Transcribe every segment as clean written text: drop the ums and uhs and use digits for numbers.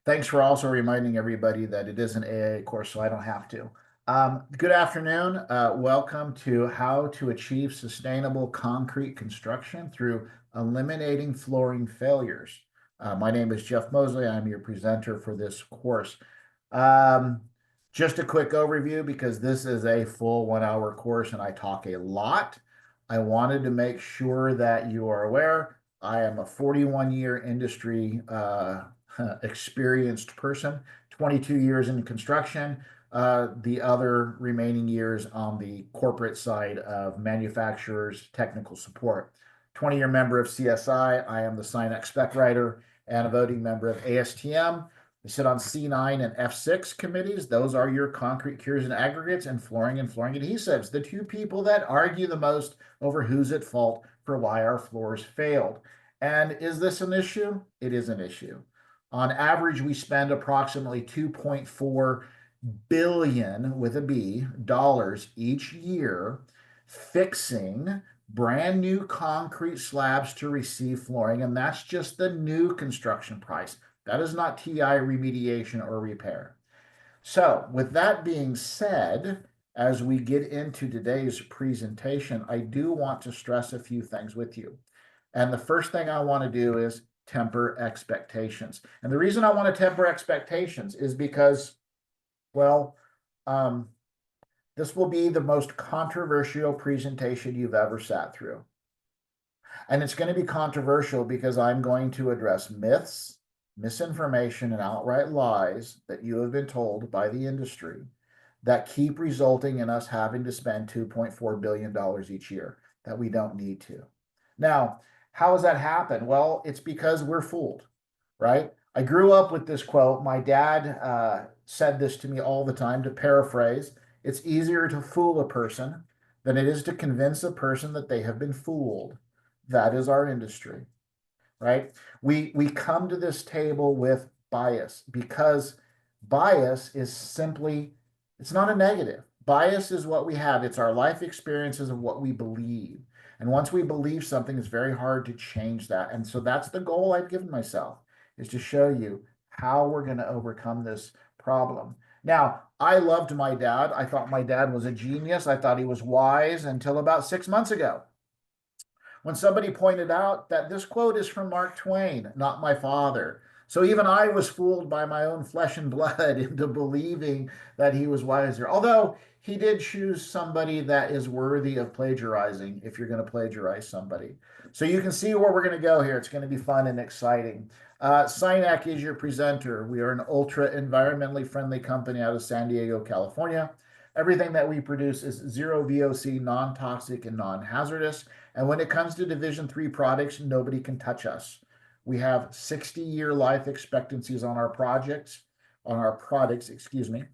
Thanks for also reminding everybody that it is an AA course, so I don't have to. Good afternoon. Welcome to How to Achieve Sustainable Concrete Construction Through Eliminating Flooring Failures. My name is Jeff Mosley. I'm your presenter for this course. Um, just a quick overview because this is a full 1 hour course and I talk a lot. I wanted to make sure that you are aware. I am a 41-year industry experienced person, 22 years in construction, the other remaining years on the corporate side of manufacturers, technical support. 20-year member of CSI. I am the Sinex spec writer and a voting member of ASTM. I sit on C9 and F6 committees. Those are your concrete cures and aggregates and flooring adhesives, the two people that argue the most over who's at fault for why our floors failed. And is this an issue? It is an issue. On average, we spend approximately 2.4 billion with a B dollars each year fixing brand new concrete slabs to receive flooring, and that's just the new construction price. That is not TI remediation or repair. So, with that being said, as we get into today's presentation, I do want to stress a few things with you. And the first thing I want to do is temper expectations. And the reason I want to temper expectations is because, well, um, this will be the most controversial presentation you've ever sat through. And it's going to be controversial because I'm going to address myths, misinformation, and outright lies that you have been told by the industry that keep resulting in us having to spend $2.4 billion each year that we don't need to. Now, how does that happen? Well, it's because we're fooled, right? I grew up with this quote. My dad said this to me all the time. To paraphrase, it's easier to fool a person than it is to convince a person that they have been fooled. That is our industry, right? We come to this table with bias because bias is simply, it's not a negative. Bias is what we have. It's our life experiences of what we believe. And once we believe something, it's very hard to change that. And so that's the goal I've given myself, is to show you how we're going to overcome this problem. Now, I loved my dad. I thought my dad was a genius. I thought he was wise until about 6 months ago, when somebody pointed out that this quote is from Mark Twain, not my father. So even I was fooled by my own flesh and blood into believing that he was wiser. Although he did choose somebody that is worthy of plagiarizing if you're going to plagiarize somebody. So you can see where we're going to go here. It's going to be fun and exciting. Sinex is your presenter. We are an ultra environmentally friendly company out of San Diego, California. Everything that we produce is zero VOC, non-toxic, and non-hazardous. And when it comes to Division 3 products, nobody can touch us. We have 60-year life expectancies on our products, excuse me.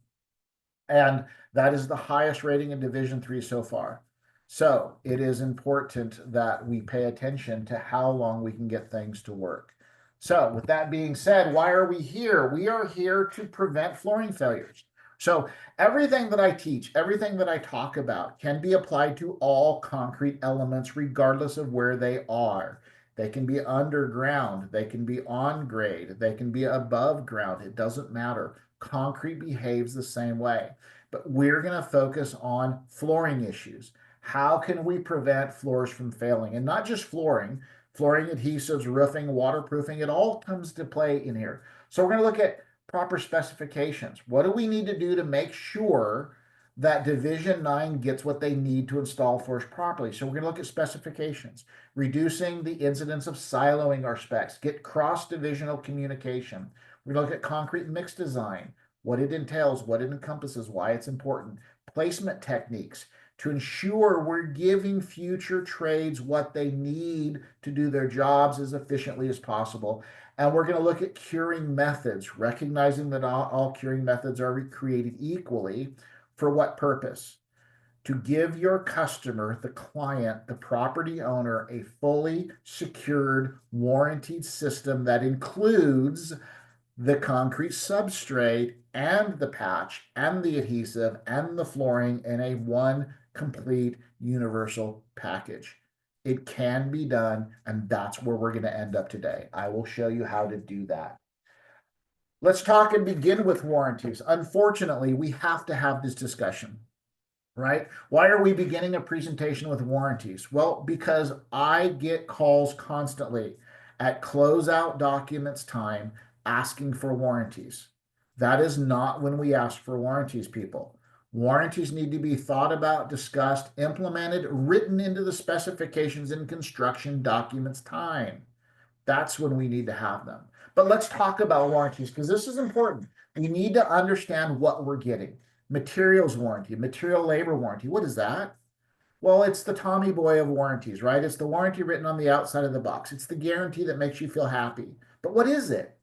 And that is the highest rating in Division 3 so far. So it is important that we pay attention to how long we can get things to work. So with that being said, why are we here? We are here to prevent flooring failures. So everything that I teach, everything that I talk about can be applied to all concrete elements, regardless of where they are. They can be underground, they can be on grade, they can be above ground. It doesn't matter. Concrete behaves the same way. But we're going to focus on flooring issues. How can we prevent floors from failing? And not just flooring, flooring adhesives, roofing, waterproofing, it all comes to play in here. So we're going to look at proper specifications. What do we need to do to make sure that Division 9 gets what they need to install floors properly? So we're going to look at specifications, reducing the incidence of siloing our specs, get cross-divisional communication. We're going to look at concrete mix design, what it entails, what it encompasses, why it's important, placement techniques to ensure we're giving future trades what they need to do their jobs as efficiently as possible. And we're going to look at curing methods, recognizing that all curing methods are created equally. For what purpose? To give your customer, the client, the property owner, a fully secured, warranted system that includes the concrete substrate and the patch and the adhesive and the flooring in a one complete universal package. It can be done, and that's where we're going to end up today. I will show you how to do that. Let's talk and begin with warranties. Unfortunately, we have to have this discussion, right? Why are we beginning a presentation with warranties? Well, because I get calls constantly at closeout documents time asking for warranties. That is not when we ask for warranties, people. Warranties need to be thought about, discussed, implemented, written into the specifications in construction documents time. That's when we need to have them. But let's talk about warranties because this is important. We need to understand what we're getting. Materials warranty, material labor warranty. What is that? Well, it's the Tommy Boy of warranties, right? It's the warranty written on the outside of the box. It's the guarantee that makes you feel happy. But what is it?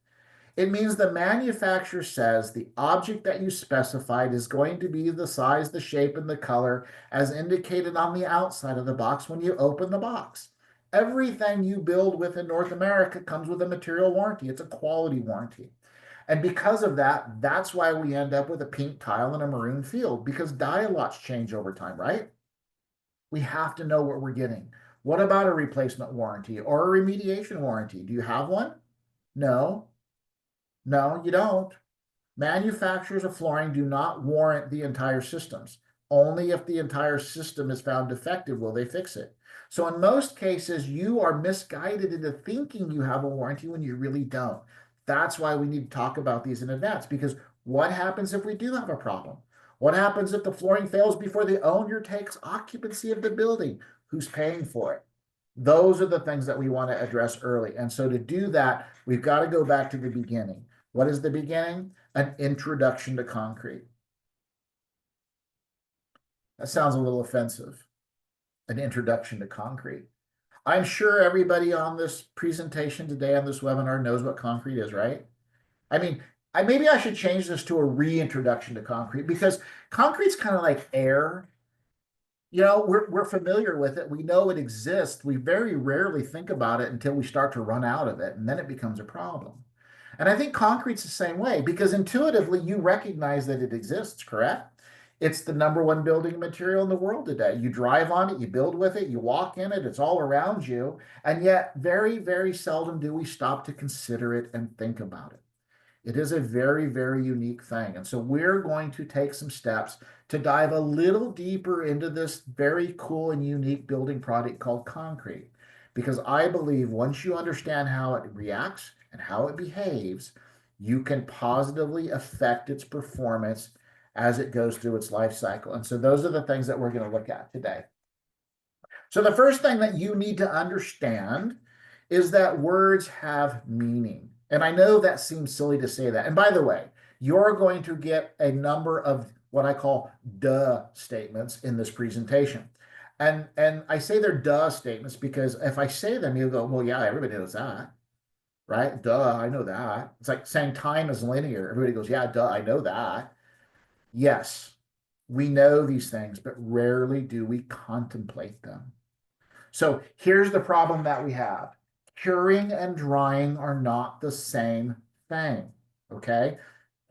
It means the manufacturer says the object that you specified is going to be the size, the shape, and the color as indicated on the outside of the box when you open the box. Everything you build with in North America comes with a material warranty. It's a quality warranty. And because of that, that's why we end up with a pink tile and a maroon field because dialots change over time, right? We have to know what we're getting. What about a replacement warranty or a remediation warranty? Do you have one? No. No, you don't. Manufacturers of flooring do not warrant the entire systems. Only if the entire system is found defective will they fix it. So in most cases, you are misguided into thinking you have a warranty when you really don't. That's why we need to talk about these in advance, because what happens if we do have a problem? What happens if the flooring fails before the owner takes occupancy of the building? Who's paying for it? Those are the things that we want to address early. And so to do that, we've got to go back to the beginning. What is the beginning? An introduction to concrete. That sounds a little offensive. An introduction to concrete. I'm sure everybody on this presentation today on this webinar knows what concrete is, right? I mean, maybe I should change this to a reintroduction to concrete because concrete's kind of like air. You know, we're familiar with it. We know it exists. We very rarely think about it until we start to run out of it, and then it becomes a problem. And I think concrete's the same way because intuitively you recognize that it exists, correct? It's the number one building material in the world today. You drive on it, you build with it, you walk in it, it's all around you. And yet, very, very seldom do we stop to consider it and think about it. It is a very, very unique thing. And so we're going to take some steps to dive a little deeper into this very cool and unique building product called concrete. Because I believe once you understand how it reacts and how it behaves, you can positively affect its performance as it goes through its life cycle. And so those are the things that we're going to look at today. So the first thing that you need to understand is that words have meaning. And I know that seems silly to say that. And by the way, you're going to get a number of what I call duh statements in this presentation. And I say they're duh statements because if I say them, you'll go, well, yeah, everybody knows that, right? Duh, I know that. It's like saying time is linear. Everybody goes, yeah, duh, I know that. Yes, we know these things, but rarely do we contemplate them. So here's the problem that we have. Curing and drying are not the same thing, okay?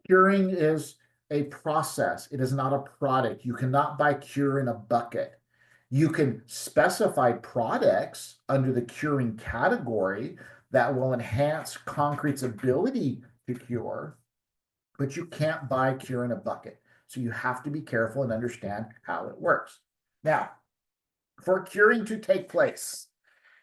Curing is a process. It is not a product. You cannot buy cure in a bucket. You can specify products under the curing category that will enhance concrete's ability to cure, but you can't buy cure in a bucket. So you have to be careful and understand how it works. Now, for curing to take place,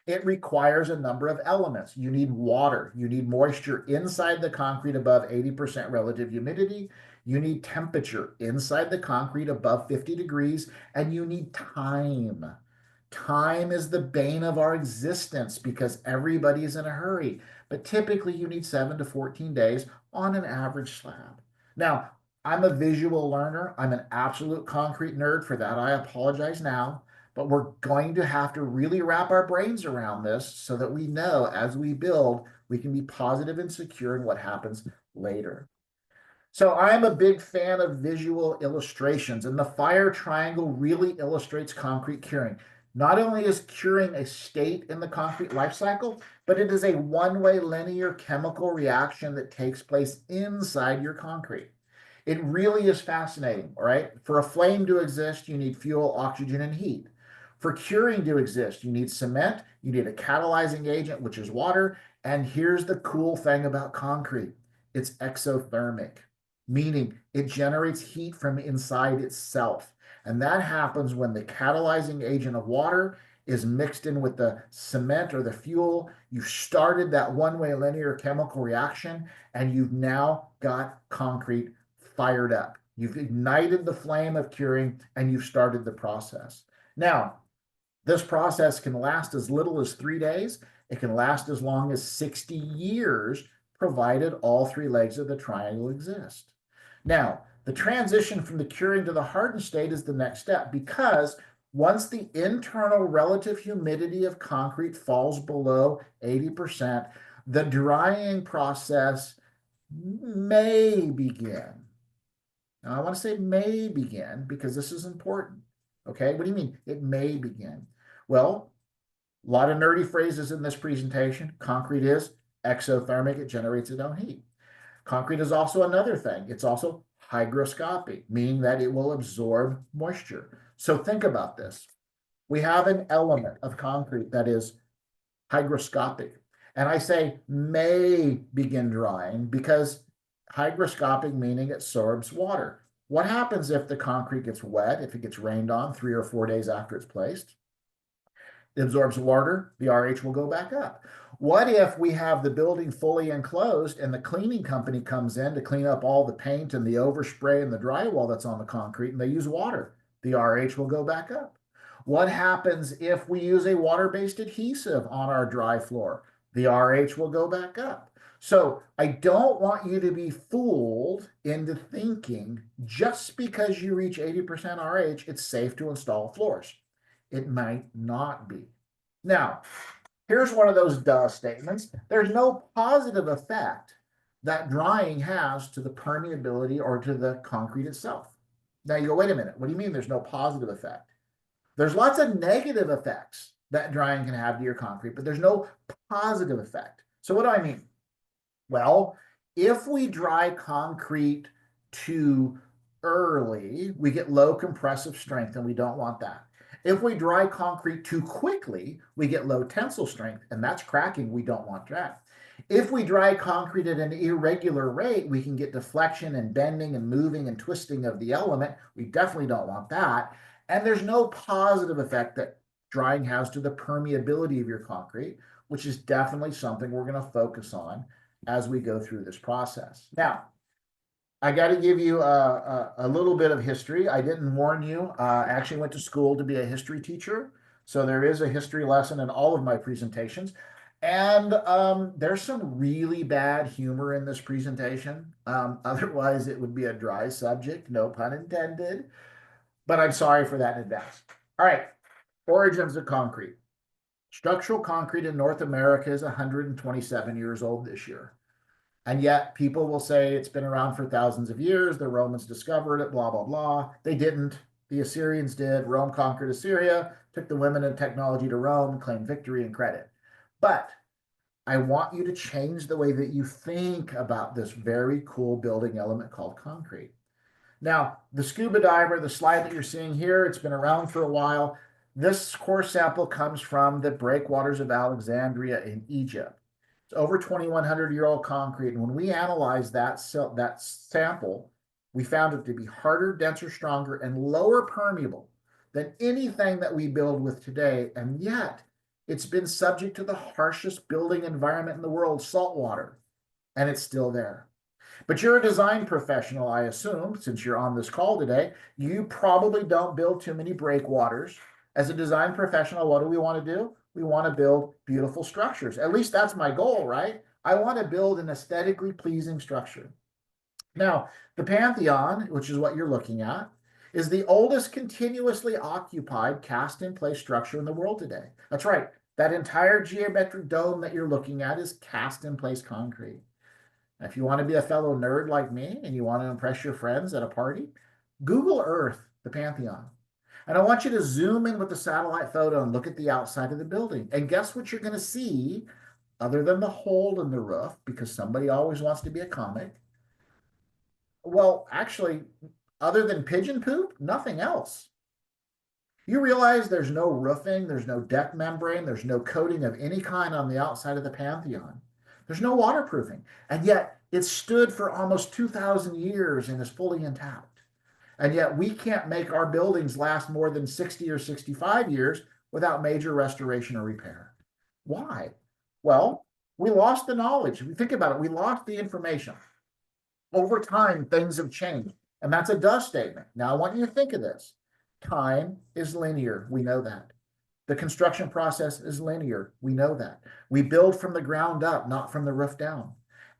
it requires a number of elements. You need water, you need moisture inside the concrete above 80% relative humidity, you need temperature inside the concrete above 50 degrees, and you need time. Time is the bane of our existence because everybody is in a hurry, but typically you need 7 to 14 days on an average slab. Now, I'm a visual learner. I'm an absolute concrete nerd. For that, I apologize now. But we're going to have to really wrap our brains around this so that we know as we build, we can be positive and secure in what happens later. So I'm a big fan of visual illustrations, and the fire triangle really illustrates concrete curing. Not only is curing a state in the concrete life cycle, but it is a one-way linear chemical reaction that takes place inside your concrete. It really is fascinating, all right? For a flame to exist, you need fuel, oxygen, and heat. For curing to exist, you need cement, you need a catalyzing agent, which is water, and here's the cool thing about concrete. It's exothermic, meaning it generates heat from inside itself. And that happens when the catalyzing agent of water is mixed in with the cement or the fuel. You've started that one-way linear chemical reaction, and you've now got concrete fired up. You've ignited the flame of curing, and you've started the process. Now, this process can last as little as 3 days. It can last as long as 60 years, provided all three legs of the triangle exist. Now, the transition from the curing to the hardened state is the next step, because once the internal relative humidity of concrete falls below 80%, the drying process may begin. Now, I want to say may begin because this is important. Okay, what do you mean it may begin? Well, a lot of nerdy phrases in this presentation. Concrete is exothermic, it generates its own heat. Concrete is also another thing. It's also hygroscopic, meaning that it will absorb moisture. So think about this. We have an element of concrete that is hygroscopic. And I say may begin drying because hygroscopic meaning it absorbs water. What happens if the concrete gets wet, if it gets rained on 3 or 4 days after it's placed? It absorbs water, the RH will go back up. What if we have the building fully enclosed and the cleaning company comes in to clean up all the paint and the overspray and the drywall that's on the concrete and they use water? The RH will go back up. What happens if we use a water-based adhesive on our dry floor? The RH will go back up. So I don't want you to be fooled into thinking just because you reach 80% RH, it's safe to install floors. It might not be. Now, here's one of those duh statements. There's no positive effect that drying has to the permeability or to the concrete itself. Now you go, wait a minute, what do you mean there's no positive effect? There's lots of negative effects that drying can have to your concrete, but there's no positive effect. So what do I mean? Well, if we dry concrete too early, we get low compressive strength, and we don't want that. If we dry concrete too quickly, we get low tensile strength, and that's cracking. We don't want that. If we dry concrete at an irregular rate, we can get deflection and bending and moving and twisting of the element. We definitely don't want that. And there's no positive effect that drying has to the permeability of your concrete, which is definitely something we're going to focus on as we go through this process. Now, I got to give you a little bit of history. I didn't warn you. I actually went to school to be a history teacher. So there is a history lesson in all of my presentations. And there's some really bad humor in this presentation. Otherwise, it would be a dry subject, no pun intended. But I'm sorry for that in advance. All right, origins of concrete. Structural concrete in North America is 127 years old this year. And yet people will say it's been around for thousands of years. The Romans discovered it, blah, blah, blah. They didn't. The Assyrians did. Rome conquered Assyria, took the women and technology to Rome, claimed victory and credit. But I want you to change the way that you think about this very cool building element called concrete. Now, the scuba diver, the slide that you're seeing here, it's been around for a while. This core sample comes from the breakwaters of Alexandria in Egypt. It's over 2,100-year-old concrete. And when we analyzed that sample, we found it to be harder, denser, stronger, and lower permeable than anything that we build with today. And yet, it's been subject to the harshest building environment in the world, salt water, and it's still there. But you're a design professional, I assume, since you're on this call today. You probably don't build too many breakwaters. As a design professional, what do we want to do? We want to build beautiful structures. At least that's my goal, right? I want to build an aesthetically pleasing structure. Now, the Pantheon, which is what you're looking at, is the oldest continuously occupied cast-in-place structure in the world today. That's right. That entire geometric dome that you're looking at is cast-in-place concrete. Now, if you want to be a fellow nerd like me and you want to impress your friends at a party, Google Earth, the Pantheon. And I want you to zoom in with the satellite photo and look at the outside of the building. And guess what you're going to see, other than the hole in the roof, because somebody always wants to be a comic. Well, actually, other than pigeon poop, nothing else. You realize there's no roofing, there's no deck membrane, there's no coating of any kind on the outside of the Pantheon. There's no waterproofing. And yet It stood for almost 2,000 years and is fully intact. And yet we can't make our buildings last more than 60 or 65 years without major restoration or repair. Why? Well, we lost the knowledge. If you think about it, we lost the information. Over time, things have changed. And that's a dust statement. Now, I want you to think of this. Time is linear. We know that. The construction process is linear. We know that. We build from the ground up, not from the roof down.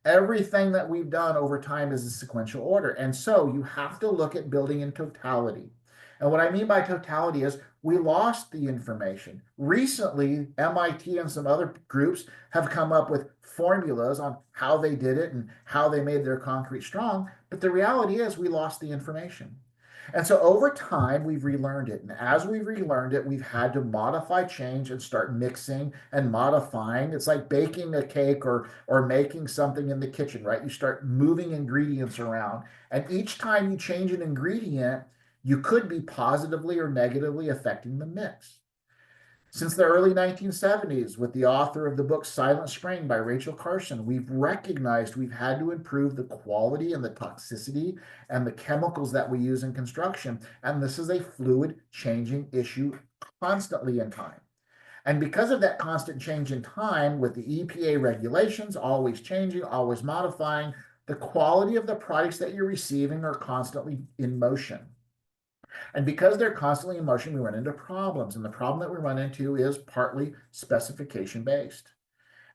Everything that we've done over time is a sequential order. And so you have to look at building in totality. And what I mean by totality is we lost the information. Recently, MIT and some other groups have come up with formulas on how they did it and how they made their concrete strong. But the reality is we lost the information. And so over time, we've relearned it. And as we've relearned it, we've had to modify, change, and start mixing and modifying. It's like baking a cake or making something in the kitchen, right? You start moving ingredients around. And each time you change an ingredient, you could be positively or negatively affecting the mix. Since the early 1970s, with the author of the book Silent Spring by Rachel Carson, we've recognized we've had to improve the quality and the toxicity and the chemicals that we use in construction. And this is a fluid changing issue constantly in time. And because of that constant change in time, with the EPA regulations always changing, always modifying, the quality of the products that you're receiving are constantly in motion. And because they're constantly in motion, we run into problems. And the problem that we run into is partly specification based.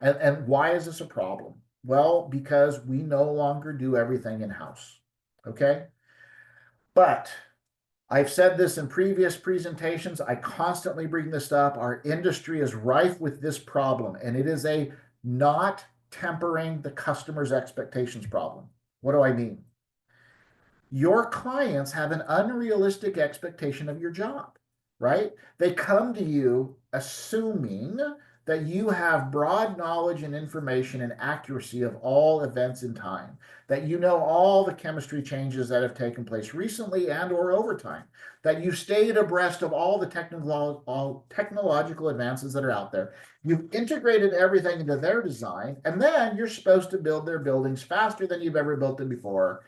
And why is this a problem? Well, because we no longer do everything in-house. Okay. But I've said this in previous presentations. I constantly bring this up. Our industry is rife with this problem, and it is a not tempering the customer's expectations problem. What do I mean? Your clients have an unrealistic expectation of your job, right? They come to you assuming that you have broad knowledge and information and accuracy of all events in time, that you know all the chemistry changes that have taken place recently and or over time, that you've stayed abreast of all the technological advances that are out there. You've integrated everything into their design, and then you're supposed to build their buildings faster than you've ever built them before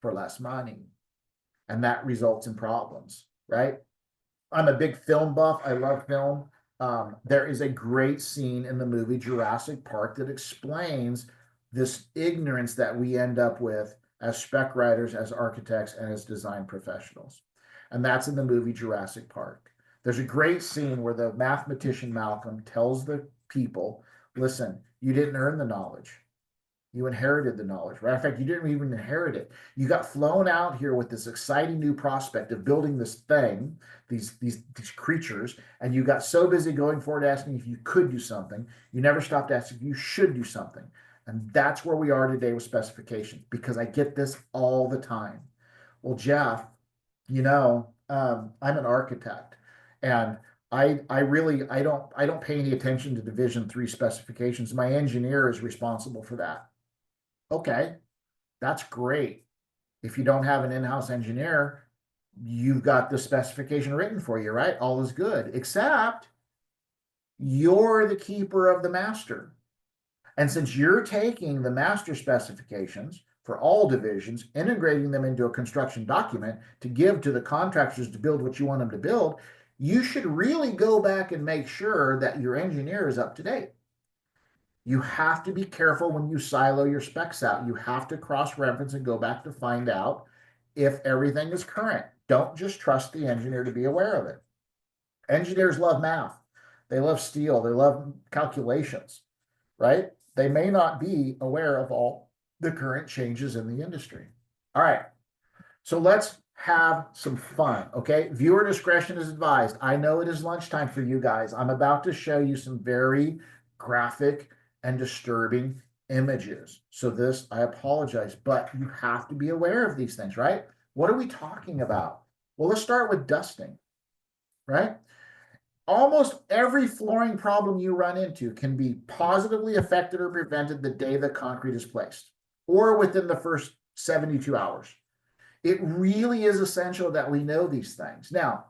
for less money. And that results in problems, right? I'm a big film buff. I love film. There is a great scene in the movie Jurassic Park that explains this ignorance that we end up with as spec writers, as architects, and as design professionals. And that's in the movie Jurassic Park. There's a great scene where the mathematician Malcolm tells the people, listen, you didn't earn the knowledge. You inherited the knowledge, right? In fact, you didn't even inherit it. You got flown out here with this exciting new prospect of building this thing, these creatures, and you got so busy going forward asking if you could do something, you never stopped asking if you should do something. And that's where we are today with specifications, because I get this all the time. Well, Jeff, I'm an architect, and I really I don't pay any attention to Division 3 specifications. My engineer is responsible for that. Okay, that's great. If you don't have an in-house engineer, you've got the specification written for you, right? All is good, except you're the keeper of the master. And since you're taking the master specifications for all divisions, integrating them into a construction document to give to the contractors to build what you want them to build, you should really go back and make sure that your engineer is up to date. You have to be careful when you silo your specs out. You have to cross-reference and go back to find out if everything is current. Don't just trust the engineer to be aware of it. Engineers love math. They love steel. They love calculations, right? They may not be aware of all the current changes in the industry. All right. So let's have some fun, okay? Viewer discretion is advised. I know it is lunchtime for you guys. I'm about to show you some very graphic and disturbing images. So this, I apologize, but you have to be aware of these things, right? What are we talking about? Well, let's start with dusting, right? Almost every flooring problem you run into can be positively affected or prevented the day the concrete is placed, or within the first 72 hours. It really is essential that we know these things. Now,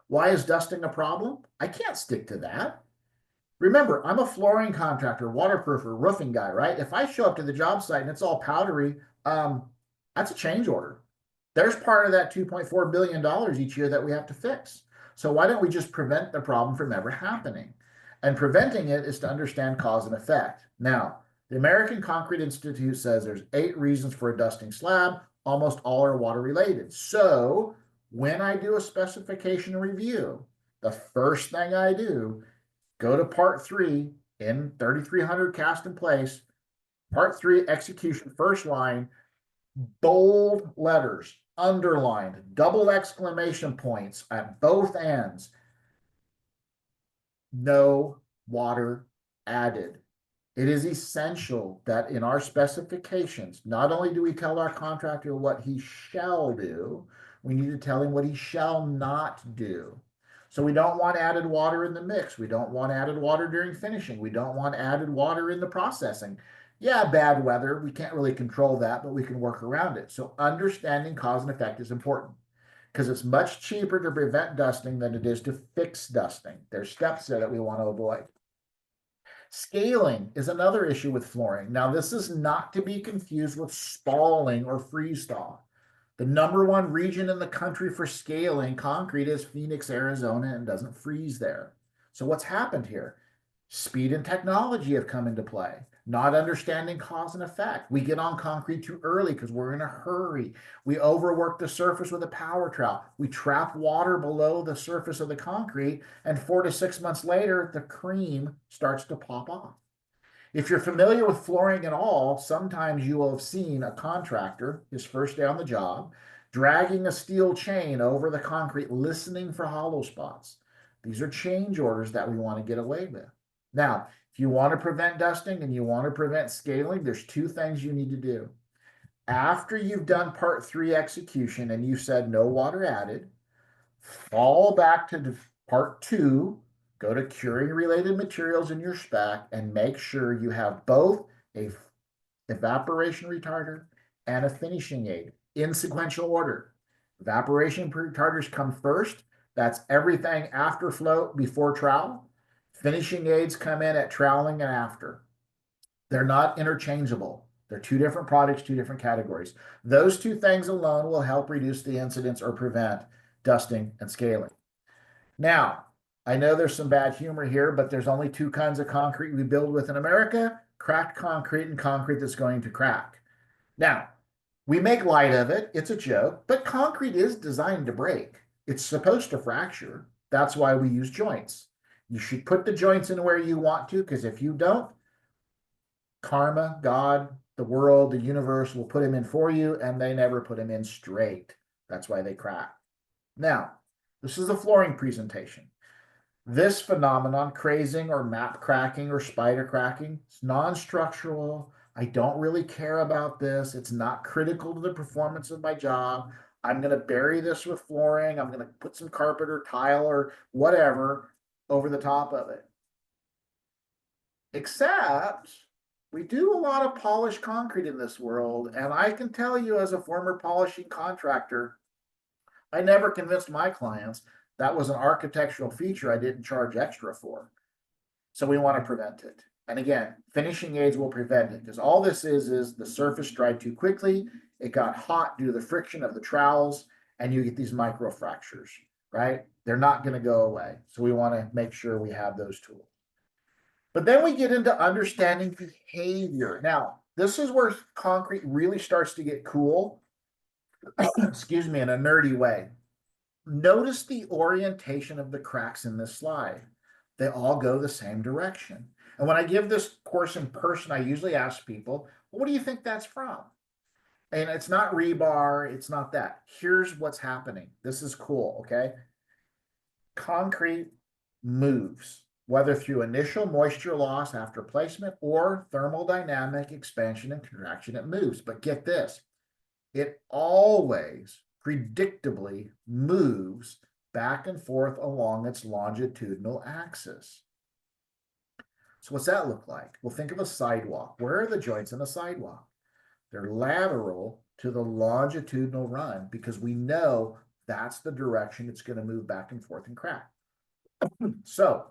why is dusting a problem? I can't stick to that. Remember, I'm a flooring contractor, waterproofer, roofing guy, right? If I show up to the job site and it's all powdery, that's a change order. There's part of that $2.4 billion each year that we have to fix. So why don't we just prevent the problem from ever happening? And preventing it is to understand cause and effect. Now, the American Concrete Institute says there's 8 reasons for a dusting slab. Almost all are water related. So when I do a specification review, the first thing I do, go to part 3 in 3300 cast in place, part 3 execution, first line, bold letters, underlined, double exclamation points at both ends. No water added. It is essential that in our specifications, not only do we tell our contractor what he shall do, we need to tell him what he shall not do. So we don't want added water in the mix. We don't want added water during finishing. We don't want added water in the processing. Yeah, bad weather, we can't really control that, but we can work around it. So understanding cause and effect is important because it's much cheaper to prevent dusting than it is to fix dusting. There's steps there that we want to avoid. Scaling is another issue with flooring. Now, this is not to be confused with spalling or freeze thaw. The #1 region in the country for scaling concrete is Phoenix, Arizona, and doesn't freeze there. So what's happened here? Speed and technology have come into play, not understanding cause and effect. We get on concrete too early because we're in a hurry. We overwork the surface with a power trowel. We trap water below the surface of the concrete, and 4 to 6 months later, the cream starts to pop off. If you're familiar with flooring at all, sometimes you will have seen a contractor, his first day on the job, dragging a steel chain over the concrete, listening for hollow spots. These are change orders that we want to get away with. Now, if you want to prevent dusting and you want to prevent scaling, there's 2 things you need to do. After you've done part 3 execution and you said no water added, fall back to part 2, go to curing related materials in your spec and make sure you have both a evaporation retarder and a finishing aid in sequential order. Evaporation retarders come first. That's everything after float, before trowel. Finishing aids come in at troweling and after. They're not interchangeable. They're 2 different products, 2 different categories. Those 2 things alone will help reduce the incidence or prevent dusting and scaling. Now, I know there's some bad humor here, but there's only 2 kinds of concrete we build with in America: cracked concrete and concrete that's going to crack. Now, we make light of it. It's a joke, but concrete is designed to break. It's supposed to fracture. That's why we use joints. You should put the joints in where you want to, because if you don't, karma, God, the world, the universe will put them in for you, and they never put them in straight. That's why they crack. Now, this is a flooring presentation. This phenomenon, crazing or map cracking or spider cracking, it's non-structural. I don't really care about this. It's not critical to the performance of my job. I'm going to bury this with flooring. I'm going to put some carpet or tile or whatever over the top of it. Except we do a lot of polished concrete in this world. And I can tell you, as a former polishing contractor, I never convinced my clients that was an architectural feature I didn't charge extra for. So we want to prevent it. And again, finishing aids will prevent it, because all this is the surface dried too quickly. It got hot due to the friction of the trowels, and you get these micro fractures, right? They're not going to go away. So we want to make sure we have those tools. But then we get into understanding behavior. Now, this is where concrete really starts to get cool, excuse me, in a nerdy way. Notice the orientation of the cracks in this slide. They all go the same direction. And when I give this course in person, I usually ask people, well, what do you think that's from? And it's not rebar, it's not that. Here's what's happening. This is cool, okay? Concrete moves, whether through initial moisture loss after placement or thermodynamic expansion and contraction, it moves. But get this, it always predictably moves back and forth along its longitudinal axis. So what's that look like? Well, think of a sidewalk. Where are the joints in a sidewalk? They're lateral to the longitudinal run, because we know that's the direction it's going to move back and forth and crack. So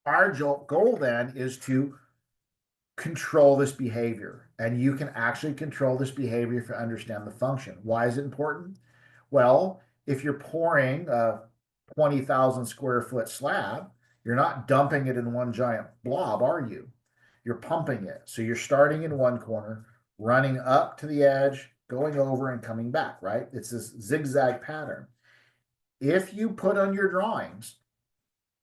Our goal then is to control this behavior. And you can actually control this behavior if you understand the function. Why is it important? Well, if you're pouring a 20,000 square foot slab, you're not dumping it in one giant blob, are you? You're pumping it. So you're starting in one corner, running up to the edge, going over and coming back, right? It's this zigzag pattern. If you put on your drawings,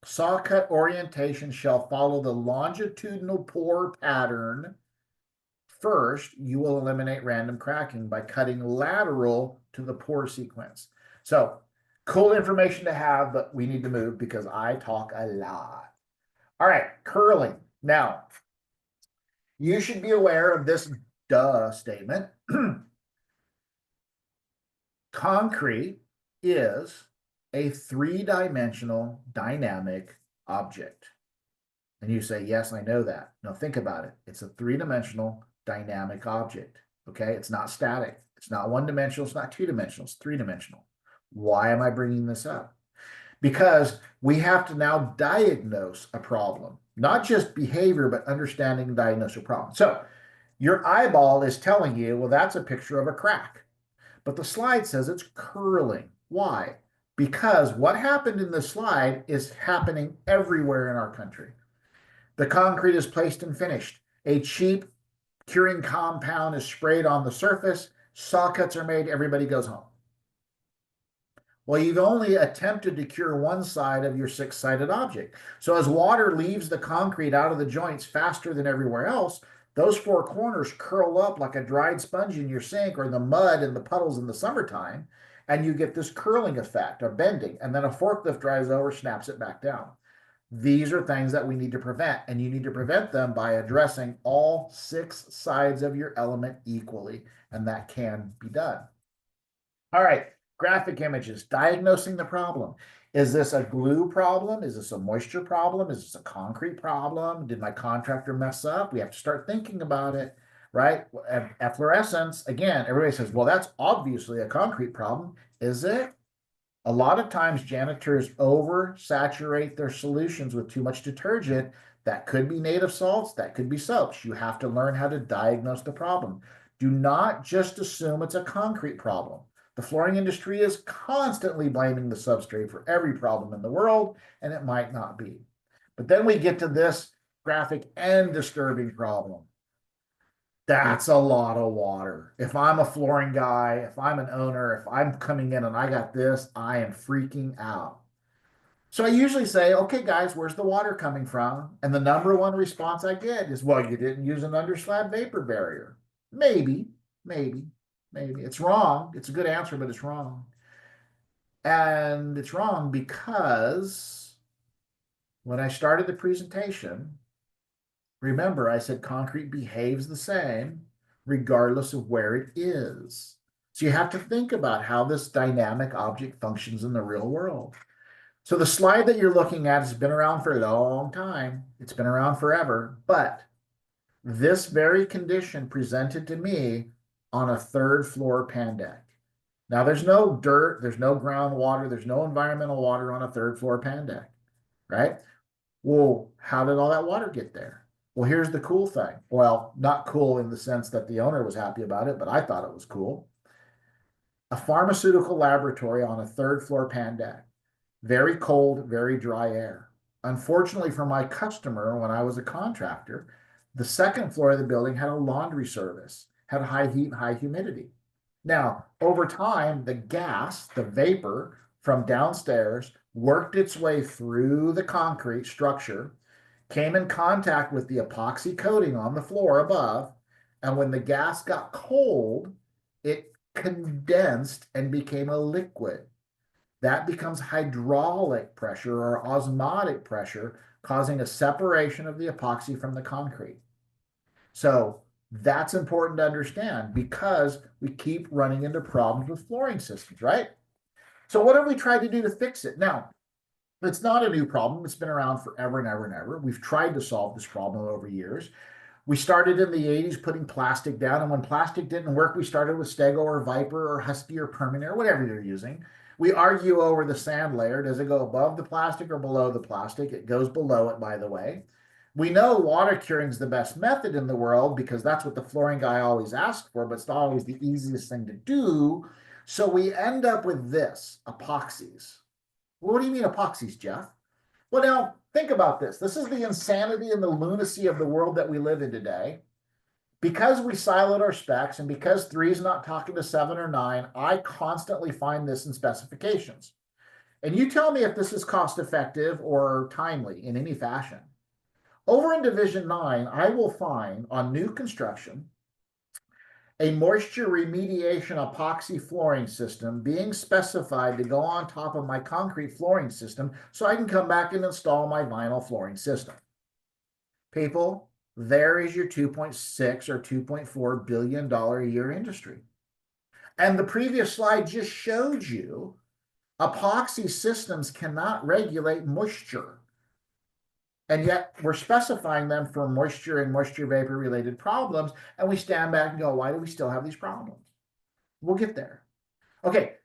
saw cut orientation shall follow the longitudinal pour pattern first, you will eliminate random cracking by cutting lateral to the pour sequence. So cool information to have, but we need to move because I talk a lot. All right, curling. Now, you should be aware of this duh statement. Concrete is a three-dimensional dynamic object. And you say, yes, I know that. Now think about it. It's a three-dimensional dynamic object. Okay, it's not static. It's not one-dimensional. It's not two-dimensional. It's three-dimensional. Why am I bringing this up? Because we have to now diagnose a problem, not just behavior, but understanding and diagnose a problem. So your eyeball is telling you, well, that's a picture of a crack. But the slide says it's curling. Why? Because what happened in the slide is happening everywhere in our country. The concrete is placed and finished. A cheap curing compound is sprayed on the surface. Saw cuts are made. Everybody goes home. Well, you've only attempted to cure one side of your six-sided object. So as water leaves the concrete out of the joints faster than everywhere else, those four corners curl up like a dried sponge in your sink or the mud in the puddles in the summertime, and you get this curling effect or bending, and then a forklift drives over, snaps it back down. These are things that we need to prevent, and you need to prevent them by addressing all six sides of your element equally, and that can be done. All right, graphic images, diagnosing the problem. Is this a glue problem? Is this a moisture problem? Is this a concrete problem? Did my contractor mess up? We have to start thinking about it, right? Efflorescence, again, everybody says, well, that's obviously a concrete problem. Is it? A lot of times janitors oversaturate their solutions with too much detergent. That could be native salts, that could be soaps. You have to learn how to diagnose the problem. Do not just assume it's a concrete problem. The flooring industry is constantly blaming the substrate for every problem in the world, and it might not be. But then we get to this graphic and disturbing problem. That's a lot of water. If I'm a flooring guy, if I'm an owner, if I'm coming in and I got this, I am freaking out. So I usually say, okay, guys, where's the water coming from? And the number one response I get is, well, you didn't use an underslab vapor barrier. Maybe. It's wrong. It's a good answer, but it's wrong. And it's wrong because when I started the presentation, remember, I said concrete behaves the same regardless of where it is. So you have to think about how this dynamic object functions in the real world. So the slide that you're looking at has been around for a long time. It's been around forever, but this very condition presented to me on a third floor pan deck. Now there's no dirt, there's no groundwater, there's no environmental water on a third floor pan deck, right? Well, how did all that water get there? Well, here's the cool thing. Well, not cool in the sense that the owner was happy about it, but I thought it was cool. A pharmaceutical laboratory on a third floor pan deck. Very cold, very dry air. Unfortunately for my customer, when I was a contractor, the second floor of the building had a laundry service, had high heat and high humidity. Now, over time, the gas, the vapor from downstairs worked its way through the concrete structure, came in contact with the epoxy coating on the floor above, and when the gas got cold, it condensed and became a liquid. That becomes hydraulic pressure or osmotic pressure, causing a separation of the epoxy from the concrete. So that's important to understand because we keep running into problems with flooring systems, right? So what have we tried to do to fix it? Now, it's not a new problem. It's been around forever and ever and ever. We've tried to solve this problem over years. We started in the 80s putting plastic down, and when plastic didn't work, we started with Stego or Viper or Husky or Permanent or whatever you're using. We argue over the sand layer. Does it go above the plastic or below the plastic? It goes below it, by the way. We know water curing is the best method in the world because that's what the flooring guy always asks for, but it's not always the easiest thing to do. So we end up with this, epoxies. Well, what do you mean epoxies, Jeff? Well, now think about this. This is the insanity and the lunacy of the world that we live in today. Because we siloed our specs and because 3 is not talking to 7 or 9, I constantly find this in specifications. And you tell me if this is cost effective or timely in any fashion. Over in Division 9, I will find on new construction a moisture remediation epoxy flooring system being specified to go on top of my concrete flooring system so I can come back and install my vinyl flooring system. People, there is your 2.6 or $2.4 billion a year industry. And the previous slide just showed you epoxy systems cannot regulate moisture. And yet we're specifying them for moisture and moisture vapor related problems. And we stand back and go, why do we still have these problems? We'll get there. Okay.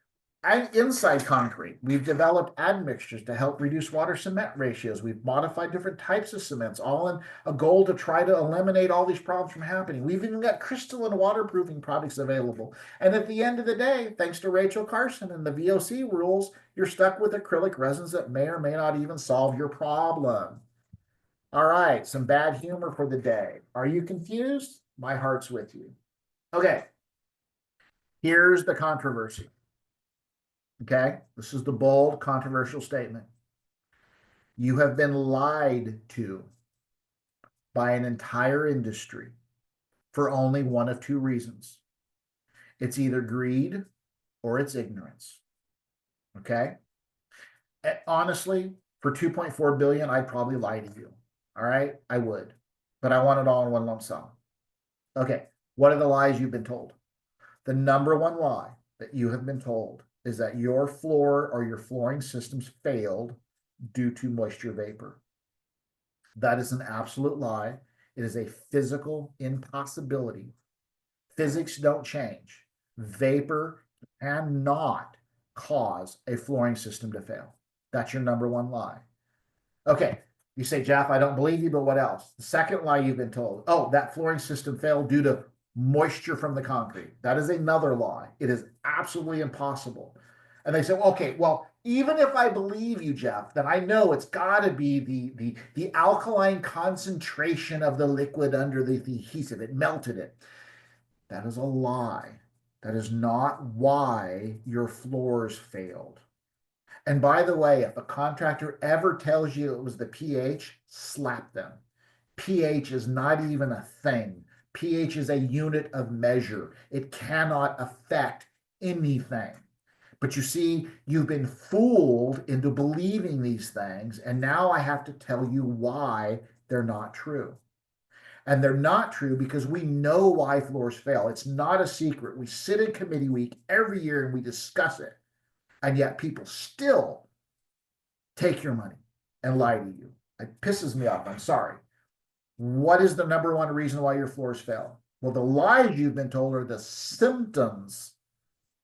And inside concrete, we've developed admixtures to help reduce water cement ratios. We've modified different types of cements, all in a goal to try to eliminate all these problems from happening. We've even got crystalline waterproofing products available. And at the end of the day, thanks to Rachel Carson and the VOC rules, you're stuck with acrylic resins that may or may not even solve your problem. All right, some bad humor for the day. Are you confused? My heart's with you. Okay, here's the controversy. Okay, this is the bold, controversial statement. You have been lied to by an entire industry for only one of two reasons. It's either greed or it's ignorance. Okay, honestly, for 2.4 billion, I'd probably lie to you. All right, I would, but I want it all in one lump sum. Okay, what are the lies you've been told? The number one lie that you have been told is that your floor or your flooring systems failed due to moisture vapor. That is an absolute lie. It is a physical impossibility. Physics don't change. Vapor cannot cause a flooring system to fail. That's your number one lie. Okay, you say, Jeff, I don't believe you, but what else? The second lie you've been told, oh, that flooring system failed due to moisture from the concrete. That is another lie. It is absolutely impossible. And they say, okay, well, even if I believe you, Jeff, then I know it's got to be the alkaline concentration of the liquid under the adhesive. It melted it. That is a lie. That is not why your floors failed. And by the way, if a contractor ever tells you it was the pH, slap them. pH is not even a thing. pH is a unit of measure. It cannot affect anything. But you see, you've been fooled into believing these things, and now I have to tell you why they're not true. And they're not true because we know why floors fail. It's not a secret. We sit in committee week every year and we discuss it. And yet people still take your money and lie to you. It pisses me off. I'm sorry. What is the number one reason why your floors fail? Well, the lies you've been told are the symptoms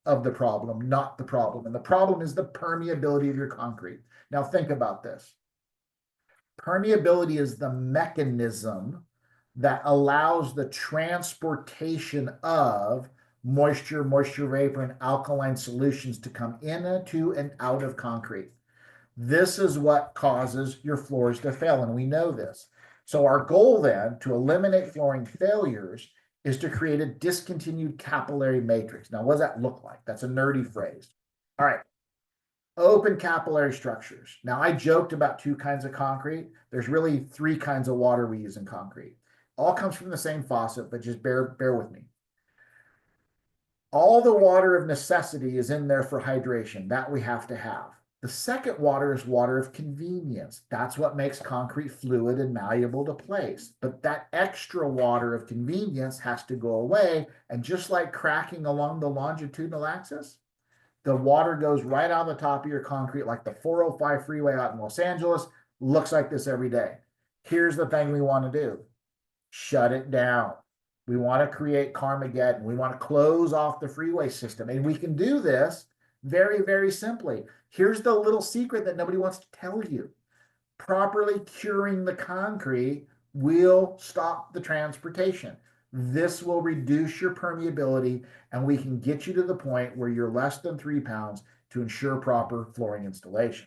of the problem, not the problem. And the problem is the permeability of your concrete. Now think about this. Permeability is the mechanism that allows the transportation of moisture, moisture vapor, and alkaline solutions to come into and out of concrete. This is what causes your floors to fail, and we know this. So our goal then to eliminate flooring failures is to create a discontinued capillary matrix. Now, what does that look like? That's a nerdy phrase. All right. Open capillary structures. Now, I joked about two kinds of concrete. There's really three kinds of water we use in concrete. All comes from the same faucet, but just bear with me. All the water of necessity is in there for hydration. That we have to have. The second water is water of convenience. That's what makes concrete fluid and malleable to place. But that extra water of convenience has to go away. And just like cracking along the longitudinal axis, the water goes right out the top of your concrete like the 405 freeway out in Los Angeles. Looks like this every day. Here's the thing we want to do. Shut it down. We want to create Carmageddon. We want to close off the freeway system. And we can do this Very, very simply. Here's the little secret that nobody wants to tell you. Properly curing the concrete will stop the transportation. This will reduce your permeability, and we can get you to the point where you're less than 3 pounds to ensure proper flooring installation.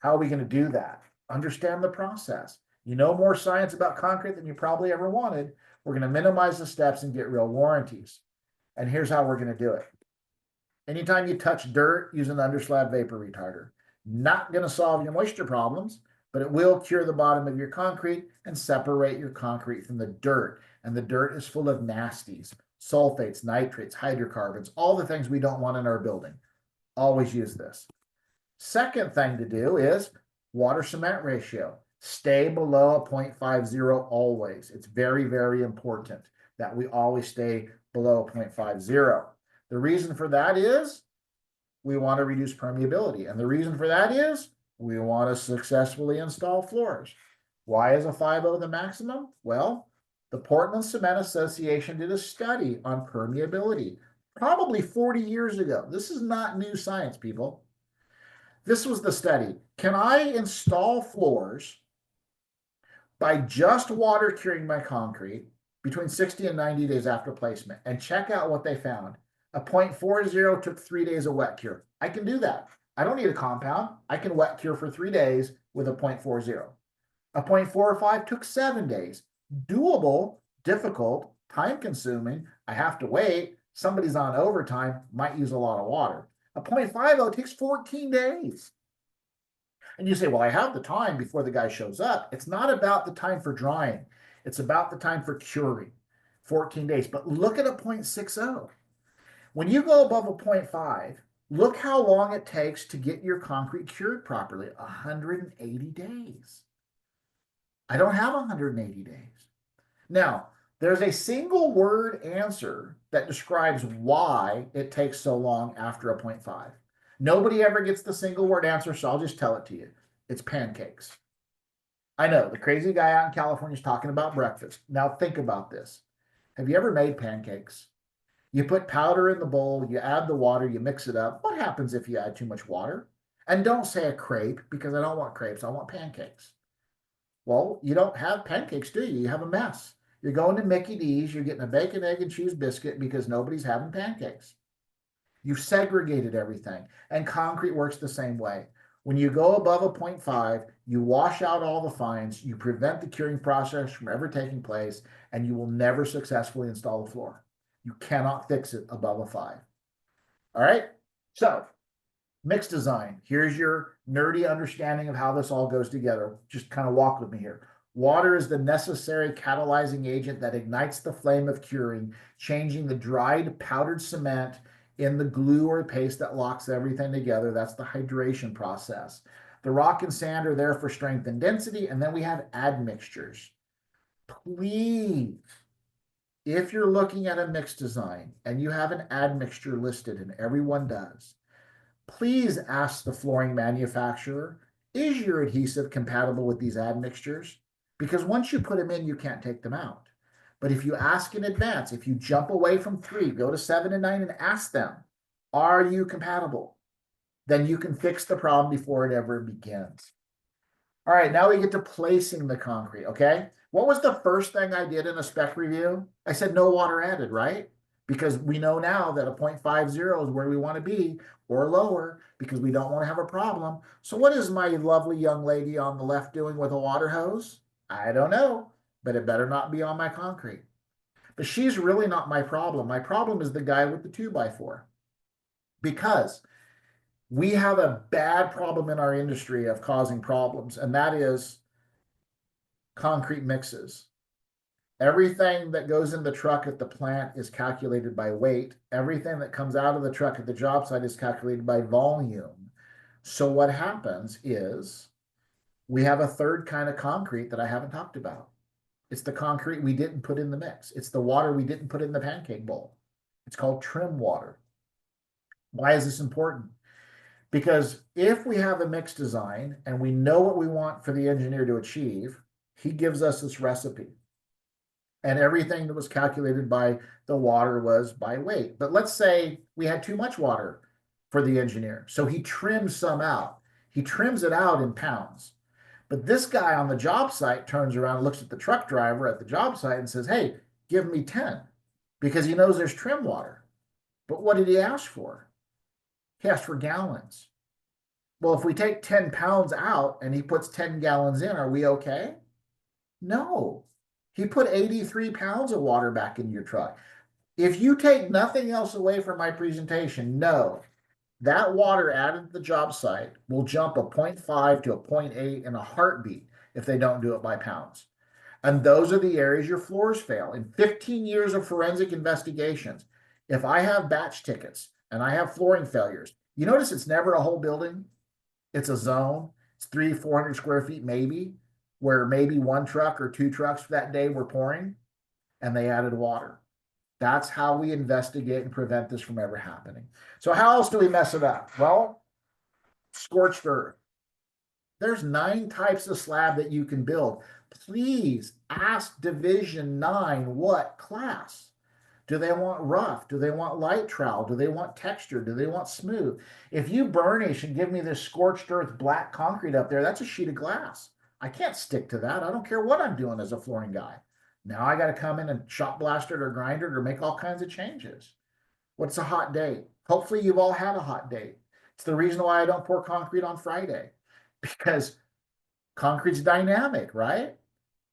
How are we going to do that? Understand the process. You know more science about concrete than you probably ever wanted. We're going to minimize the steps and get real warranties. And here's how we're going to do it. Anytime you touch dirt, use an underslab vapor retarder. Not going to solve your moisture problems, but it will cure the bottom of your concrete and separate your concrete from the dirt. And the dirt is full of nasties, sulfates, nitrates, hydrocarbons, all the things we don't want in our building. Always use this. Second thing to do is water cement ratio. Stay below a 0.50 always. It's very, very important that we always stay below 0.50. The reason for that is we want to reduce permeability. And the reason for that is we want to successfully install floors. Why is a 5.0 the maximum? Well, the Portland Cement Association did a study on permeability probably 40 years ago. This is not new science, people. This was the study. Can I install floors by just water curing my concrete between 60 and 90 days after placement? And check out what they found. A 0.40 took 3 days of wet cure. I can do that. I don't need a compound. I can wet cure for 3 days with a 0.40. A 0.45 took 7 days. Doable, difficult, time consuming. I have to wait. Somebody's on overtime, might use a lot of water. A 0.50 takes 14 days. And you say, well, I have the time before the guy shows up. It's not about the time for drying. It's about the time for curing, 14 days. But look at a 0.60. When you go above a 0.5, look how long it takes to get your concrete cured properly, 180 days. I don't have 180 days. Now, there's a single word answer that describes why it takes so long after a 0.5. Nobody ever gets the single word answer, so I'll just tell it to you. It's pancakes. I know, the crazy guy out in California is talking about breakfast. Now think about this. Have you ever made pancakes? You put powder in the bowl, you add the water, you mix it up. What happens if you add too much water? And don't say a crepe, because I don't want crepes, I want pancakes. Well, you don't have pancakes, do you? You have a mess. You're going to Mickey D's, you're getting a bacon, egg, and cheese biscuit because nobody's having pancakes. You've segregated everything, and concrete works the same way. When you go above a 0.5, you wash out all the fines, you prevent the curing process from ever taking place, and you will never successfully install a floor. You cannot fix it above a 5. All right, so mix design. Here's your nerdy understanding of how this all goes together. Just kind of walk with me here. Water is the necessary catalyzing agent that ignites the flame of curing, changing the dried powdered cement in the glue or paste that locks everything together. That's the hydration process. The rock and sand are there for strength and density, and then we have admixtures. Please, if you're looking at a mix design and you have an admixture listed, and everyone does, please ask the flooring manufacturer, is your adhesive compatible with these admixtures? Because once you put them in, you can't take them out. But if you ask in advance, if you jump away from 3, go to 7 and 9 and ask them, are you compatible? Then you can fix the problem before it ever begins. All right, now we get to placing the concrete, okay? What was the first thing I did in a spec review? I said no water added, right? Because we know now that a 0.50 is where we want to be, or lower, because we don't want to have a problem. So what is my lovely young lady on the left doing with a water hose? I don't know, but it better not be on my concrete. But she's really not my problem. My problem is the guy with the 2x4. Because we have a bad problem in our industry of causing problems, and that is concrete mixes. Everything that goes in the truck at the plant is calculated by weight. Everything that comes out of the truck at the job site is calculated by volume. So what happens is we have a third kind of concrete that I haven't talked about. It's the concrete we didn't put in the mix. It's the water we didn't put in the pancake bowl. It's called trim water. Why is this important? Because if we have a mix design and we know what we want for the engineer to achieve, he gives us this recipe. And everything that was calculated by the water was by weight. But let's say we had too much water for the engineer. So he trims some out. He trims it out in pounds. But this guy on the job site turns around and looks at the truck driver at the job site and says, hey, give me 10, because he knows there's trim water. But what did he ask for? He asked for gallons. Well, if we take 10 pounds out and he puts 10 gallons in, are we okay? No. He put 83 pounds of water back in your truck. If you take nothing else away from my presentation, no, that water added to the job site will jump a 0.5 to a 0.8 in a heartbeat if they don't do it by pounds. And those are the areas your floors fail. In 15 years of forensic investigations, if I have batch tickets and I have flooring failures, you notice it's never a whole building. It's a zone. It's 300-400 square feet maybe, where maybe one truck or two trucks that day were pouring and they added water. That's how we investigate and prevent this from ever happening. So how else do we mess it up? Well, scorched earth. There's 9 types of slab that you can build. Please ask Division 9 what class. Do they want rough? Do they want light trowel? Do they want texture? Do they want smooth? If you burnish and give me this scorched earth black concrete up there, that's a sheet of glass. I can't stick to that. I don't care what I'm doing as a flooring guy. Now I got to come in and shop blast it or grind it or make all kinds of changes. What's a hot date? Hopefully you've all had a hot date. It's the reason why I don't pour concrete on Friday, because concrete's dynamic, right?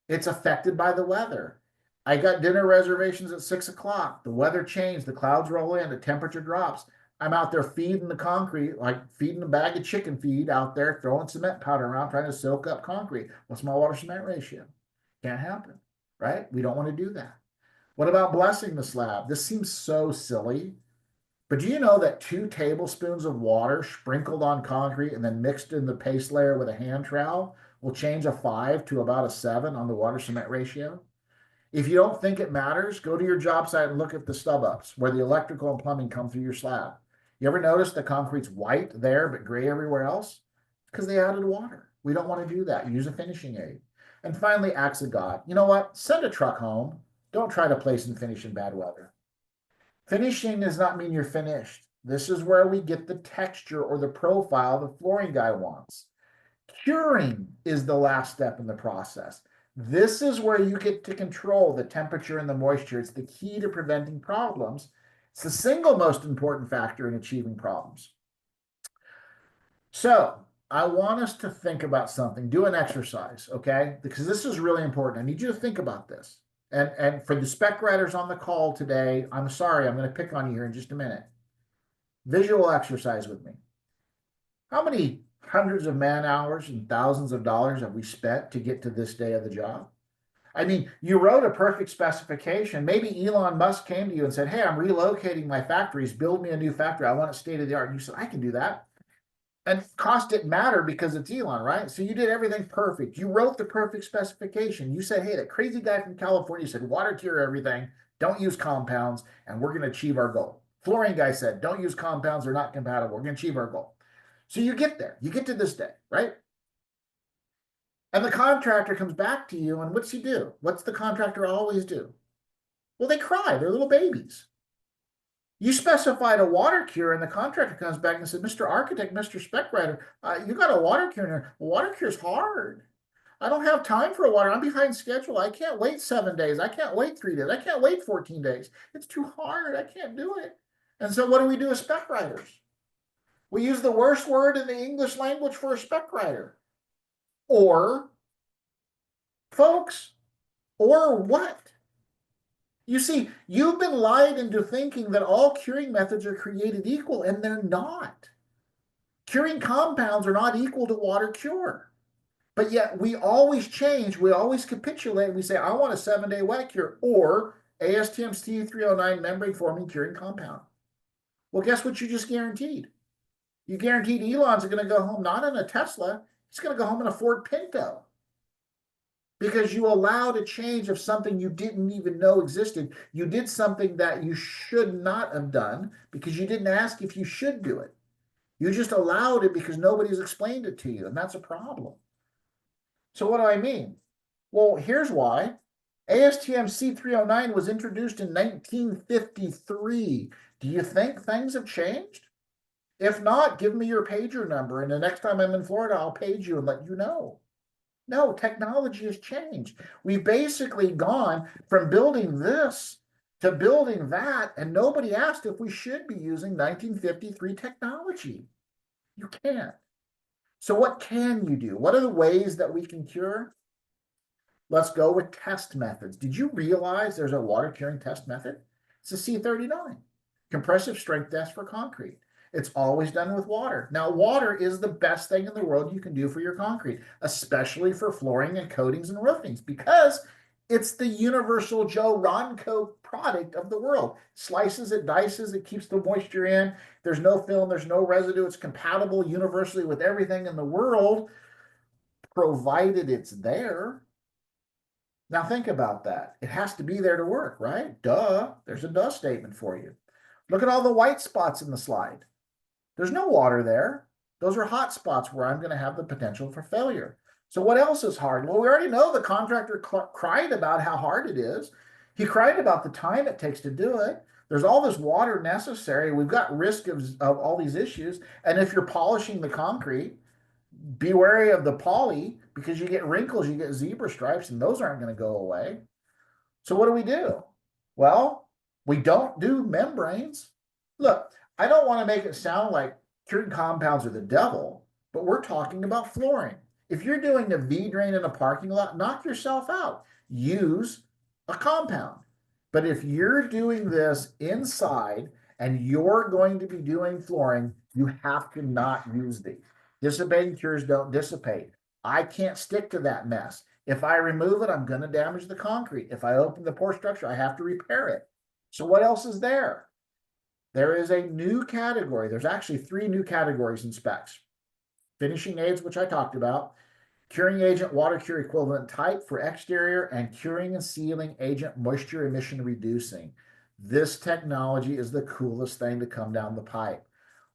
It's affected by the weather. I got dinner reservations at 6 o'clock. The weather changed. The clouds roll in. The temperature drops. I'm out there feeding the concrete, like feeding a bag of chicken feed out there, throwing cement powder around, trying to soak up concrete. What's my water cement ratio? Can't happen, right? We don't want to do that. What about blessing the slab? This seems so silly, but do you know that 2 tablespoons of water sprinkled on concrete and then mixed in the paste layer with a hand trowel will change a 5 to about a 7 on the water cement ratio? If you don't think it matters, go to your job site and look at the stub ups where the electrical and plumbing come through your slab. You ever notice the concrete's white there but gray everywhere else? Because they added water. We don't want to do that. Use a finishing aid. And finally, acts of God. You know what? Send a truck home. Don't try to place and finish in bad weather. Finishing does not mean you're finished. This is where we get the texture or the profile the flooring guy wants. Curing is the last step in the process. This is where you get to control the temperature and the moisture. It's the key to preventing problems. It's the single most important factor in achieving problems. So I want us to think about something, do an exercise, okay? Because this is really important. I need you to think about this. And for the spec writers on the call today, I'm sorry, I'm going to pick on you here in just a minute. Visual exercise with me. How many hundreds of man hours and thousands of dollars have we spent to get to this day of the job? I mean, you wrote a perfect specification. Maybe Elon Musk came to you and said, hey, I'm relocating my factories. Build me a new factory. I want it state of the art. And you said, I can do that. And cost didn't matter because it's Elon, right? So you did everything perfect. You wrote the perfect specification. You said, hey, that crazy guy from California said, water cure everything. Don't use compounds, and we're going to achieve our goal. Flooring guy said, don't use compounds. They're not compatible. We're going to achieve our goal. So you get there. You get to this day, right? And the contractor comes back to you, and what's he do? What's the contractor always do? Well, they cry. They're little babies. You specified a water cure, and the contractor comes back and said, Mr. Architect, Mr. Spec Writer, you got a water cure in there. Water cure is hard. I don't have time for a water. I'm behind schedule. I can't wait 7 days. I can't wait 3 days. I can't wait 14 days. It's too hard. I can't do it. And so what do we do as spec writers? We use the worst word in the English language for a spec writer. Or, folks, or what? You see, you've been lied into thinking that all curing methods are created equal, and they're not. Curing compounds are not equal to water cure. But yet we always change, we always capitulate, and we say, I want a 7-day wet cure, or ASTM C309 membrane forming curing compound. Well, guess what you just guaranteed? You guaranteed Elon's going to go home not in a Tesla, he's going to go home in a Ford Pinto. Because you allowed a change of something you didn't even know existed. You did something that you should not have done because you didn't ask if you should do it. You just allowed it because nobody's explained it to you, and that's a problem. So what do I mean? Well, here's why. ASTM C309 was introduced in 1953. Do you think things have changed? If not, give me your pager number, and the next time I'm in Florida, I'll page you and let you know. No, technology has changed. We've basically gone from building this to building that, and nobody asked if we should be using 1953 technology. You can't. So what can you do? What are the ways that we can cure? Let's go with test methods. Did you realize there's a water curing test method? It's a C39, compressive strength test for concrete. It's always done with water. Now, water is the best thing in the world you can do for your concrete, especially for flooring and coatings and roofings, because it's the universal Joe Ronco product of the world. Slices it, dices it, keeps the moisture in. There's no film, there's no residue. It's compatible universally with everything in the world, provided it's there. Now think about that. It has to be there to work, right? Duh. There's a duh statement for you. Look at all the white spots in the slide. There's no water there. Those are hot spots where I'm going to have the potential for failure. So what else is hard? Well, we already know the contractor cried about how hard it is. He cried about the time it takes to do it. There's all this water necessary. We've got risk of all these issues. And if you're polishing the concrete, be wary of the poly because you get wrinkles, you get zebra stripes, and those aren't going to go away. So what do? Well, we don't do membranes. Look, I don't want to make it sound like cured compounds are the devil, but we're talking about flooring. If you're doing a V-drain in a parking lot, knock yourself out. Use a compound. But if you're doing this inside and you're going to be doing flooring, you have to not use these. Dissipating cures don't dissipate. I can't stick to that mess. If I remove it, I'm going to damage the concrete. If I open the pore structure, I have to repair it. So what else is there? There is a new category. There's actually 3 new categories in specs. Finishing aids, which I talked about, curing agent water cure equivalent type for exterior, and curing and sealing agent moisture emission reducing. This technology is the coolest thing to come down the pipe.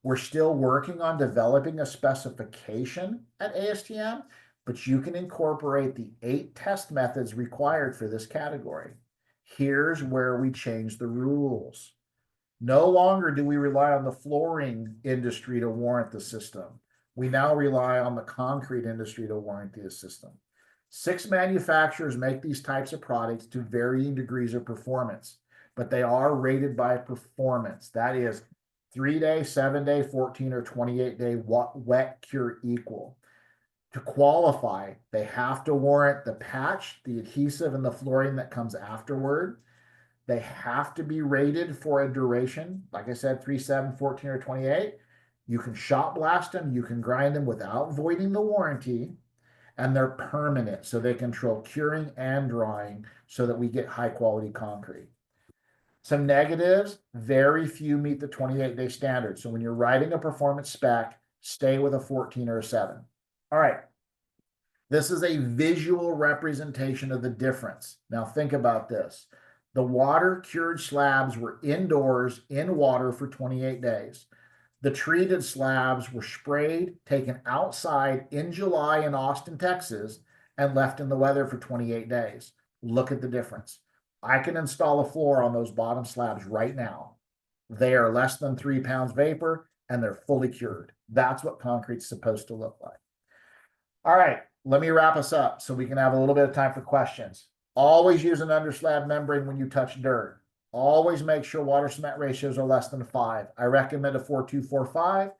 We're still working on developing a specification at ASTM, but you can incorporate the 8 test methods required for this category. Here's where we change the rules. No longer do we rely on the flooring industry to warrant the system. We now rely on the concrete industry to warranty the system. 6 manufacturers make these types of products to varying degrees of performance, but they are rated by performance. That is 3-day, 7-day, 14 or 28-day wet cure equal. To qualify, they have to warrant the patch, the adhesive, and the flooring that comes afterward. They have to be rated for a duration. Like I said, 3, 7, 14, or 28. You can shot blast them. You can grind them without voiding the warranty. And they're permanent, so they control curing and drying so that we get high quality concrete. Some negatives, very few meet the 28-day standard. So when you're writing a performance spec, stay with a 14 or a 7. All right. This is a visual representation of the difference. Now think about this. The water cured slabs were indoors in water for 28 days. The treated slabs were sprayed, taken outside in July in Austin, Texas, and left in the weather for 28 days. Look at the difference. I can install a floor on those bottom slabs right now. They are less than 3 pounds vapor, and they're fully cured. That's what concrete's supposed to look like. All right, let me wrap us up so we can have a little bit of time for questions. Always use an underslab membrane when you touch dirt. Always make sure water cement ratios are less than 5. I recommend a 4.245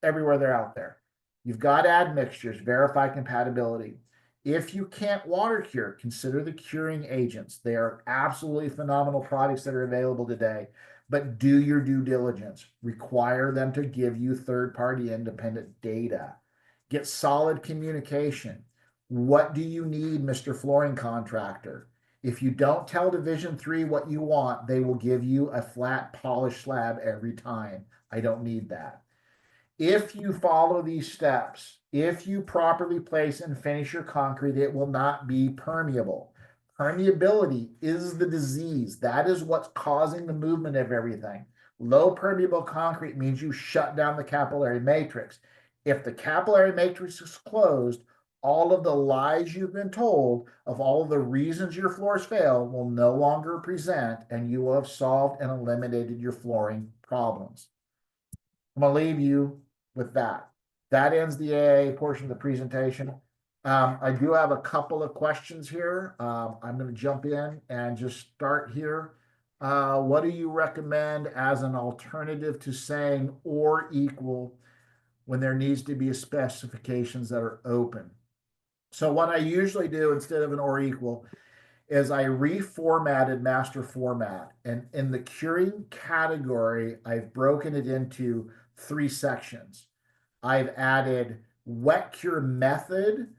everywhere they're out there. You've got to add mixtures, verify compatibility. If you can't water cure, consider the curing agents. They are absolutely phenomenal products that are available today, but do your due diligence. Require them to give you third-party independent data. Get solid communication. What do you need, Mr. Flooring Contractor? If you don't tell Division 3 what you want, they will give you a flat polished slab every time. I don't need that. If you follow these steps, if you properly place and finish your concrete, it will not be permeable. Permeability is the disease. That is what's causing the movement of everything. Low permeable concrete means you shut down the capillary matrix. If the capillary matrix is closed, all of the lies you've been told of all of the reasons your floors fail will no longer present, and you will have solved and eliminated your flooring problems. I'm gonna leave you with that. That ends the AA portion of the presentation. I do have a couple of questions here. I'm gonna jump in and just start here. What do you recommend as an alternative to saying or equal when there needs to be specifications that are open? So what I usually do instead of an or equal is I reformatted master format, and in the curing category, I've broken it into 3 sections. I've added wet cure method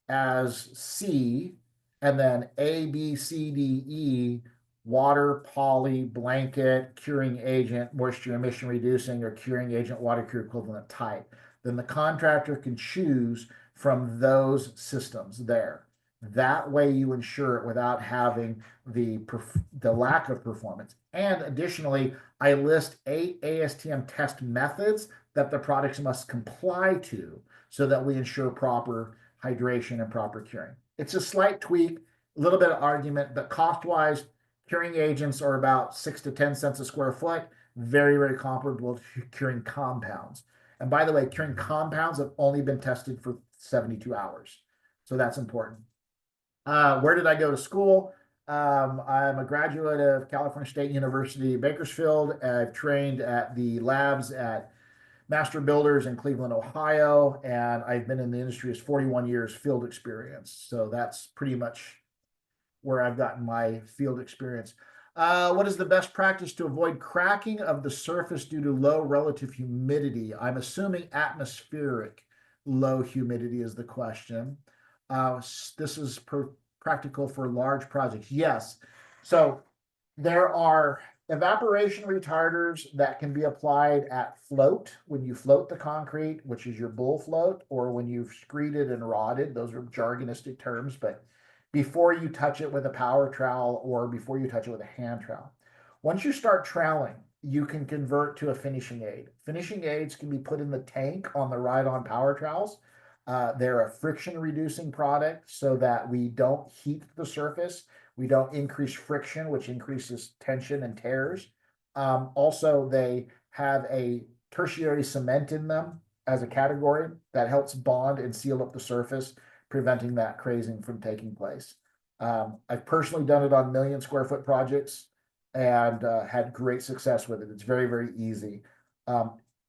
as C, and then A, B, C, D, E, water, poly, blanket, curing agent, moisture emission reducing, or curing agent, water cure equivalent type. Then the contractor can choose from those systems there. That way you ensure it without having the lack of performance. And additionally, I list 8 ASTM test methods that the products must comply to so that we ensure proper hydration and proper curing. It's a slight tweak, a little bit of argument, but cost-wise, curing agents are about 6 to 10 cents a square foot, very, very comparable to curing compounds. And by the way, curing compounds have only been tested for 72 hours. So that's important. Where did I go to school? I'm a graduate of California State University, Bakersfield. I've trained at the labs at Master Builders in Cleveland, Ohio, and I've been in the industry as 41 years field experience. So that's pretty much where I've gotten my field experience. What is the best practice to avoid cracking of the surface due to low relative humidity? I'm assuming atmospheric low humidity is the question. This is practical for large projects. Yes. So there are evaporation retarders that can be applied at float when you float the concrete, which is your bull float, or when you've screeded and rotted. Those are jargonistic terms, but before you touch it with a power trowel or before you touch it with a hand trowel. Once you start troweling, you can convert to a finishing aid. Finishing aids can be put in the tank on the ride-on power trowels. They're a friction reducing product so that we don't heat the surface. We don't increase friction, which increases tension and tears. Also, they have a tertiary cement in them as a category that helps bond and seal up the surface, preventing that crazing from taking place. I've personally done it on 1,000,000 square foot projects and had great success with it. It's very, very easy.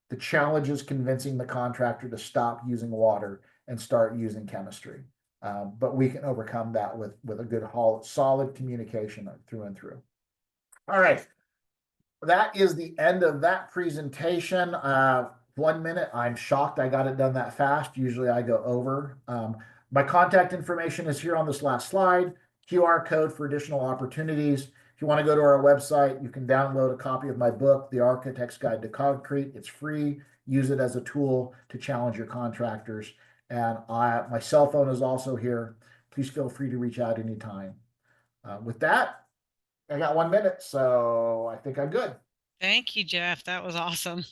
The challenge is convincing the contractor to stop using water and start using chemistry. But we can overcome that with a good solid communication through and through. All right. That is the end of that presentation. 1 minute. I'm shocked I got it done that fast. Usually I go over. My contact information is here on this last slide. QR code for additional opportunities. If you want to go to our website, you can download a copy of my book, The Architect's Guide to Concrete. It's free. Use it as a tool to challenge your contractors. And my cell phone is also here. Please feel free to reach out anytime. With that, I got 1 minute, so I think I'm good. Thank you, Jeff. That was awesome.